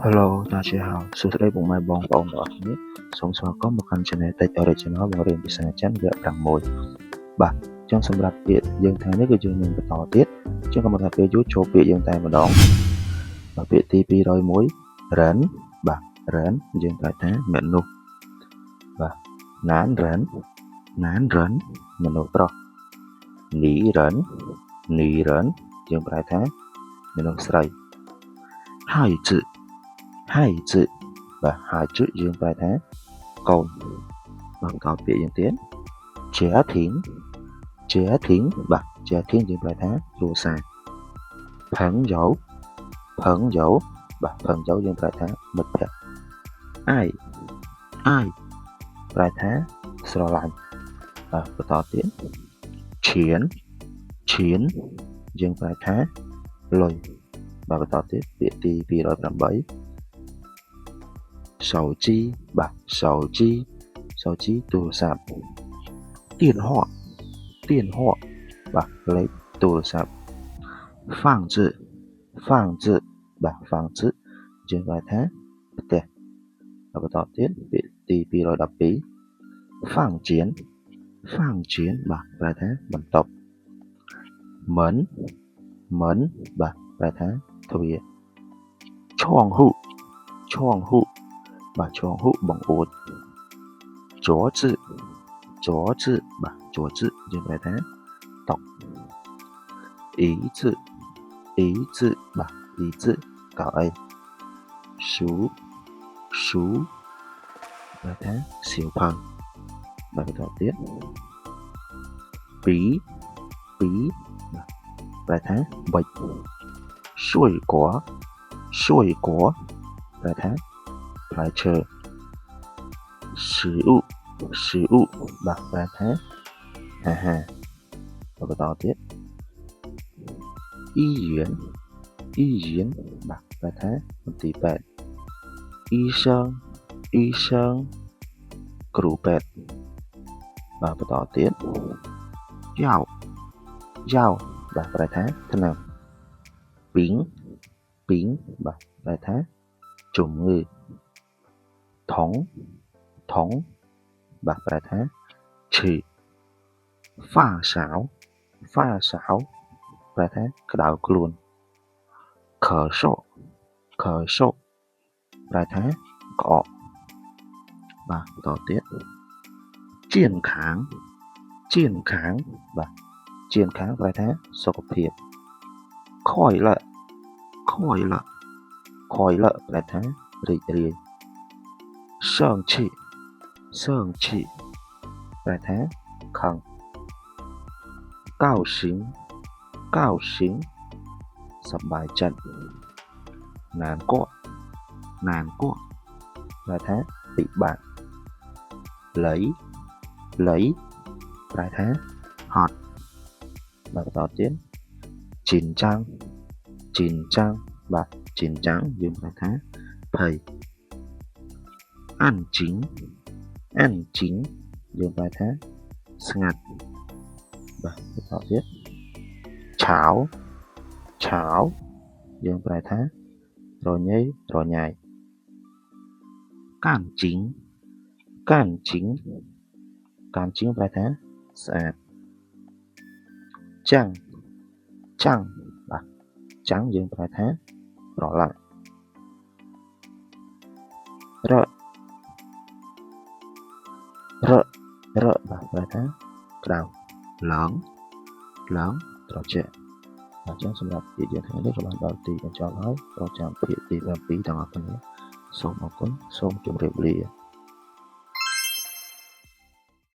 Hello，大家好，សួស្តីពុកម៉ែបងប្អូនទាំងអស់គ្នាសូមស្វាគមន៍មកកាន់ Channel Tech Original បង្រៀនភាសាចិនវគ្គ6បាទចឹងសម្រាប់ពាក្យយើងថ្ងៃនេះគឺយើងនឹងបន្តទៀតចឹងកុំថាពេលយូរចូលពាក្យយើងតែម្ដងបាទពាក្យទី201 rần បាទ rần យើងប្រែថាមនុស្សបាទណាន rần មនុស្សប្រុសនី rần យើងប្រែថាមនុស្សស្រីហើយជិបាទហើយជិយើងប្រែថាកូនបន្តពាក្យយើងទៀតជាធីងបាទជាធីងយើងប្រែថាគ្រួសារផឹងយោបាទផឹងយោយើងប្រែថាមិត្តភក្តិអាយប្រែថាស្រឡាញ់បាទបន្តទៀតឈៀនយើងប្រែថាលុយបាទបន្តទៀតពាក្យទី208手机បាទ手机ទូរស័ព្ទ电话បាទលេខទូរស័ព្ទ房子បាទ房子យើងប្រែថាផ្ទះបន្តទៀតពាក្យទី212房间បាទប្រែថាបន្ទប់មិនបាទប្រែថាទ្វារช่อง户បាទช่อง户បង្អួច桌子បាទ桌子យើងប្រែថាតុ椅子បាទ椅子កៅអី书ប្រែថាសៀវភៅបាទបន្តទៀតពីបាទប្រែថាប៊ិច水果ប្រែថាផ្លែឈើ食物បាទប្រែថាអាហារបន្តទៀត醫院បាទប្រែថាមន្ទីរពេទ្យ醫生គ្រូពេទ្យបាទបន្តទៀតយ៉ាវបាទប្រែថាថ្នាំពីងបាទប្រែថាជំងឺថងបាទប្រែថាឈឺហ្វាសាវប្រែថាក្តៅខ្លួនខសប្រែថាក្អកបាទបន្តទៀតជៀនខាងបាទជៀនខាងប្រែថាសុខភាពខយលៈប្រែថារីករាយសងឈីប្រែថាខឹងកៅសិងសប្បាយចិត្តណានគក់ប្រែថាពិបាកលៃប្រែថាហត់បាទបន្តទៀតជីនចាំងបាទជីនចាំងយើងប្រែថាភ័យអានជីងយើងប្រែថាស្ងាត់បាទបន្តទៀតឆាវយើងប្រែថារញ៉េរញ៉ៃកានជីងប្រែថាស្អាតចាំងបាទចាំងយើងប្រែថាប្រឡាក់របាទប្រែថាក្តៅឡើងត្រជាក់អញ្ចឹងសម្រាប់ពាក្យយើងថ្ងៃនេះក៏បានដល់ទីបញ្ចប់ហើយរងចាំពាក្យទី7ទាំងអស់គ្នាសូមអរគុណសូមជម្រាបលា